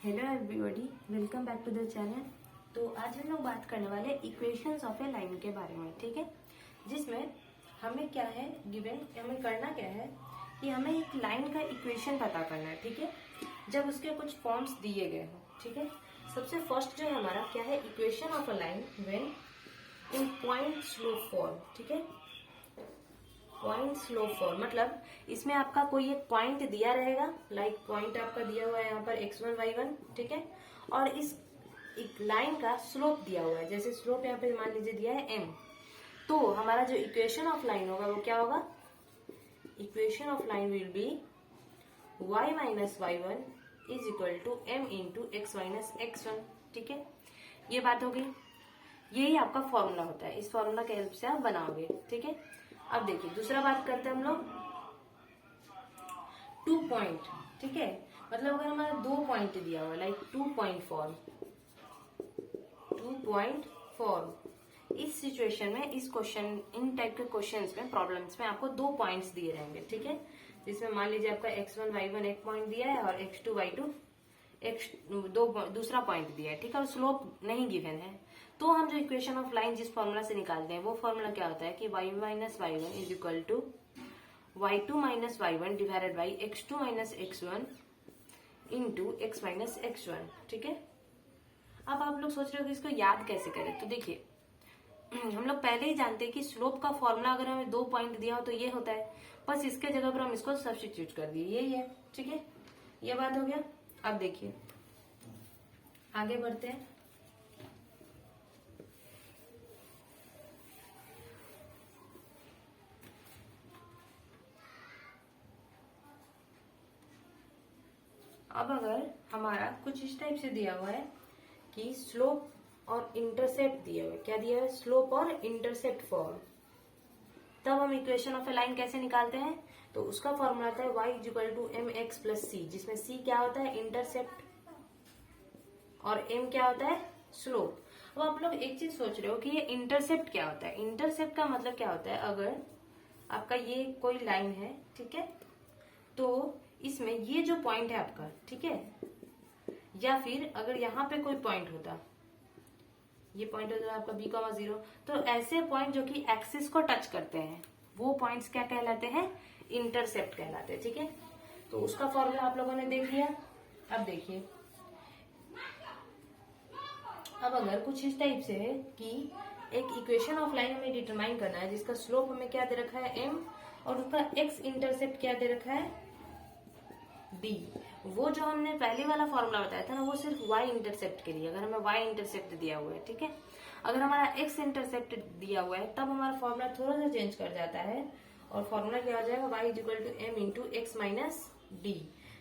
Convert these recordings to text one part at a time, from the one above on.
Hello everybody, welcome back to the channel. तो आज हम लोग बात करने वाले इक्वेशंस ऑफ ए लाइन के बारे में, ठीक है। जिसमें हमें क्या है गिवन, हमें करना क्या है कि हमें एक लाइन का इक्वेशन पता करना है, ठीक है, जब उसके कुछ फॉर्म्स दिए गए हो, ठीक है। सबसे फर्स्ट जो हमारा क्या है, equation of a line when in point slope form, ठीक है। पॉइंट स्लोप फॉर्म मतलब इसमें आपका कोई एक पॉइंट दिया रहेगा, लाइक पॉइंट आपका दिया हुआ है यहाँ पर x1 y1, ठीक है। और इस एक लाइन का स्लोप दिया हुआ है, जैसे स्लोप यहाँ पे मान लीजिए दिया है m। तो हमारा जो इक्वेशन ऑफ लाइन होगा वो क्या होगा, equation of line will be y minus y1 is equal to m into X minus x1, ठीक है। ये बात हो गई, यही आपका फॉर्मूला होता है, इस फॉर्मूला के हेल्प से आप बनाओगे, ठीक है। अब देखिए दूसरा बात करते हैं हम लोग, 2 पॉइंट, ठीक है। मतलब अगर हमारा 2 पॉइंट दिया हुआ है, लाइक 2 पॉइंट फॉर्म, इस सिचुएशन में, इस क्वेश्चन, इन टाइप के क्वेश्चंस में, प्रॉब्लम्स में आपको 2 पॉइंट्स दिए रहेंगे, ठीक है। जिसमें मान लीजिए आपका x1 y1 एक पॉइंट दिया है और x2 y2 दूसरा पॉइंट दिया है, ठीक है, और स्लोप नहीं गिवन है। तो हम जो इक्वेशन ऑफ लाइन जिस फॉर्मूला से निकालते हैं वो फॉर्मूला क्या होता है कि y minus y1 is equal to y2 minus y1 divided by x2 minus x1 into x minus x1, ठीक है। अब आप लोग सोच रहे हो कि इसको याद कैसे करें, तो देखिए हम लोग पहले ही जानते हैं कि स्लोप का फॉर्मूला अगर हमें 2 पॉइंट दिया हो तो ये होता है, बस इसके जगह पर हम इसको सब्स्टिट्यूट कर दिए, यही है, ठीक है। ये बात हो गया। अब देखिए आगे बढ़ते हैं। अब अगर हमारा कुछ इस टाइप से दिया हुआ है कि स्लोप और इंटरसेप्ट दिया हुआ है, क्या दिया है, स्लोप और इंटरसेप्ट फॉर्म, तब हम इक्वेशन ऑफ ए लाइन कैसे निकालते हैं, तो उसका फॉर्मूला आता है y is equal to m x plus c, जिसमें c क्या होता है, इंटरसेप्ट, और m क्या होता है, स्लोप। अब आप लोग एक चीज सोच रहे हो कि ये इंटरसेप्ट क्या होता है। इंटरसेप्ट का मतलब क्या होता है, अगर आपका ये कोई लाइन है, ठीक है, तो इसमें ये जो पॉइंट है आपका, ठीक है, या फिर अगर यहाँ पे कोई पॉइंट होता, ये पॉइंट होता है आपका b,0, तो ऐसे पॉइंट जो कि एक्सिस को टच करते हैं वो पॉइंट्स क्या कहलाते हैं, इंटरसेप्ट कहलाते हैं, ठीक है। तो उसका फॉर्मूला आप लोगों ने देख लिया। अब देखिए, अब अगर कुछ इस टाइप से है कि एक इक्वेशन ऑफ लाइन हमें डिटरमाइन करना है जिसका स्लोप हमें क्या दे रखा है m, और उसका x इंटरसेप्ट क्या दे रखा है d। वो जो हमने पहले वाला फॉर्मूला बताया था ना, वो सिर्फ y इंटरसेप्ट के लिए, अगर हमें y इंटरसेप्ट दिया हुआ है, ठीक है। अगर हमारा x इंटरसेप्ट दिया हुआ है तब हमारा फॉर्मूला थोड़ा सा चेंज कर जाता है, और फॉर्मूला क्या हो जाएगा, y is equal to m into X minus D,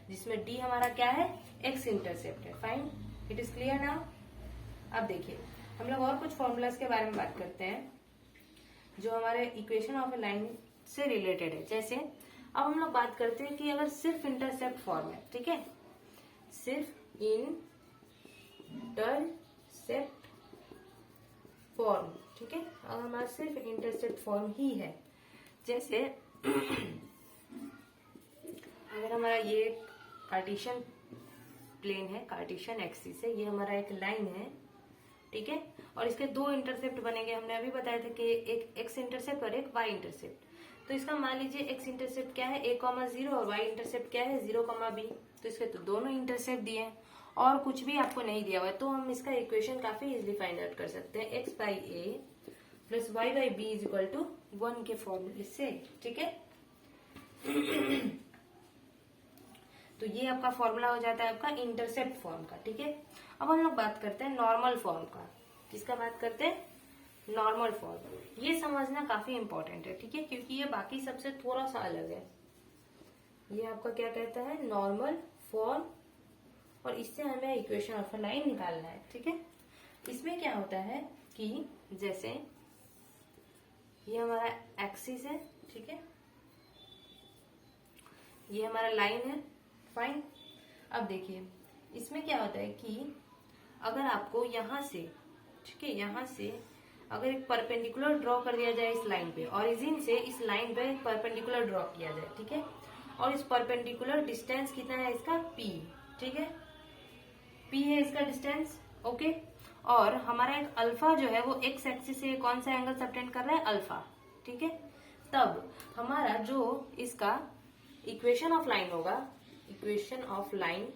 जिसमें d हमारा क्या है, x इंटरसेप्ट है। Fine, it is clear now. अब देखिए हम लोग और कुछ फॉर्मूलाज के बारे में बात करते हैं जो हमारे इक्वेशन ऑफ ए लाइन से रिलेटेड है। जैसे अब हम लोग बात करते हैं कि अगर सिर्फ इंटरसेप्ट फॉर्म है, ठीक है, सिर्फ इंटरसेप्ट फॉर्म, ठीक है, अगर हमारा सिर्फ इंटरसेप्ट फॉर्म ही है, जैसे अगर हमारा ये कार्टेशियन प्लेन है, कार्टेशियन एक्सिस है, ये हमारा एक लाइन है, ठीक है, और इसके 2 इंटरसेप्ट बनेंगे। हमने अभी बताया था कि एक x इंटरसेप्ट और एक y इंटरसेप्ट। तो इसका मान लीजिए x इंटरसेप्ट क्या है, a,0, और y इंटरसेप्ट क्या है, 0,b। तो इसके तो दोनों इंटरसेप्ट दिए हैं और कुछ भी आपको नहीं दिया हुआ है, तो हम इसका इक्वेशन काफी इजिली फाइंड आउट कर सकते हैं, x by a plus y by b is equal to 1 के फॉर्मूले से, ठीक है। तो ये आपका फॉर्मूला हो जाता है आपका इंटरसेप्ट फॉर्म का, ठीक है। अब हम लोग बात करते हैं नॉर्मल फॉर्म का। किसका बात करते हैं, नॉर्मल फॉर्म। ये समझना काफी इंपॉर्टेंट है, ठीक है, क्योंकि ये बाकी सबसे थोड़ा सा अलग है। ये आपका क्या कहता है, नॉर्मल फॉर्म, और इससे हमें इक्वेशन ऑफ अ लाइन निकालना है, ठीक है। इसमें क्या होता है कि जैसे ये हमारा एक्सिस है, ठीक है, ये हमारा लाइन है, फाइन। अब देखिए इसमें क्या होता है कि अगर आपको यहां से, ठीक है, यहां से अगर एक परपेंडिकुलर ड्रॉ कर दिया जाए इस लाइन पे, ओरिजिन से इस लाइन पे एक परपेंडिकुलर ड्रॉ किया जाए, ठीक है, और इस परपेंडिकुलर डिस्टेंस कितना है इसका p, ठीक है। P है इसका डिस्टेंस, ओके। और हमारा एक अल्फा जो है वो एक्स एक्सिस से कौन सा एंगल सबटेंड कर रहा है, अल्फा, ठीक है। तब हमारा जो इसका इक्वेशन ऑफ लाइन होगा, इक्वेशन ऑफ लाइन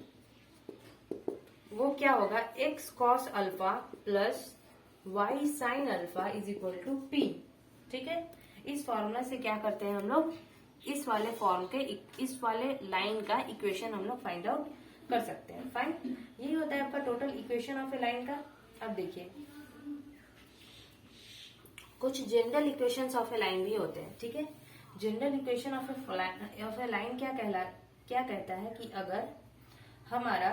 वो क्या होगा, X cos alpha plus Y sine alpha is equal to P, ठीक है। इस फॉर्मूला से क्या करते हैं हम लोग, इस वाले फॉर्म के इस वाले लाइन का इक्वेशन हम लोग फाइंड आउट कर सकते हैं। फाइन, यही होता है आपका total equation of a line का। अब देखिए कुछ general equations of a line भी होते हैं, ठीक है। General equation of a line क्या कहता है कि अगर हमारा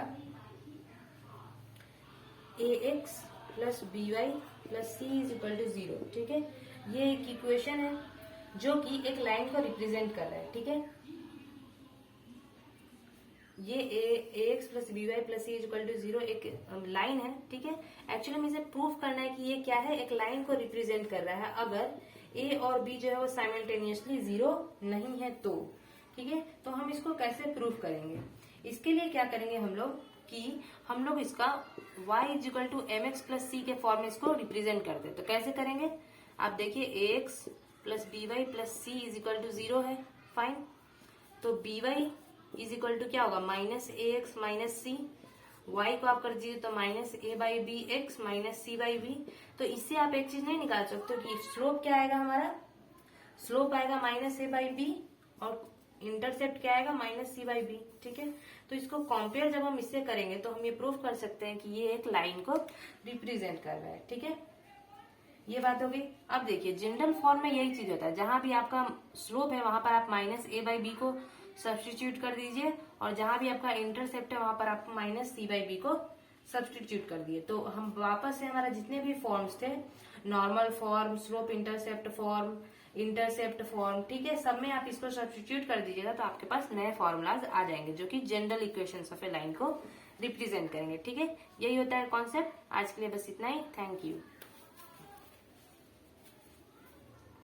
a x plus b y plus c is equal to 0, ठीक है। ये एक इक्वेशन है जो कि एक लाइन को रिप्रेजेंट कर रहा है, ठीक है। ये a x plus b y plus c is equal to 0 एक लाइन है, ठीक है। एक्चुअली में इसे प्रूफ करना है कि ये क्या है, एक लाइन को रिप्रेजेंट कर रहा है अगर ए और बी जो है वो साइमल्टेनियसली 0 नहीं है तो, ठीक है। तो हम इसको कैसे प्रूफ करेंगे, इसके लिए क्या करेंगे हम लोग कि हम लोग इसका y is equal to m x plus c के फॉर्म में इसको रिप्रेजेंट करते हैं। तो कैसे करेंगे, आप देखिए a x plus b y plus c is equal to 0 है, फाइन। तो b y is equal to क्या होगा, minus a x minus c, y को आप कर दीजिए तो minus a by b x minus c by b. तो इससे आप एक चीज नहीं निकाल सकते कि स्लोप क्या आएगा, हमारा स्लोप आएगा माइनस ए बाई बी और इंटरसेप्ट क्या आएगा, माइनस सी बाई बी, ठीक है। तो इसको कंपेयर जब हम इससे करेंगे तो हम ये प्रूफ कर सकते हैं कि ये एक लाइन को रिप्रेजेंट कर रहा है, ठीक है। ये बात हो गई। अब देखिए जनरल फॉर्म में यही चीज होता है, जहां भी आपका स्लोप है वहां पर आप माइनस ए बाई बी को सब्सटीट्यूट कर दीजिए और जहां भी आपका इंटरसेप्ट है वहां पर आप माइनस सी बाई बी को सब्सटीट्यूट कर दिए। तो हम वापस से हमारा जितने भी फॉर्म्स थे, normal form, slope intercept form, intercept form, ठीक है, सब में आप इसको सब्सटीट्यूट कर दीजिएगा तो आपके पास नए फॉर्मूलाज आ जाएंगे जो कि general equations of a line को रिप्रेजेंट करेंगे, ठीक है। यही होता है कॉन्सेप्ट। आज के लिए बस इतना ही, थैंक यू।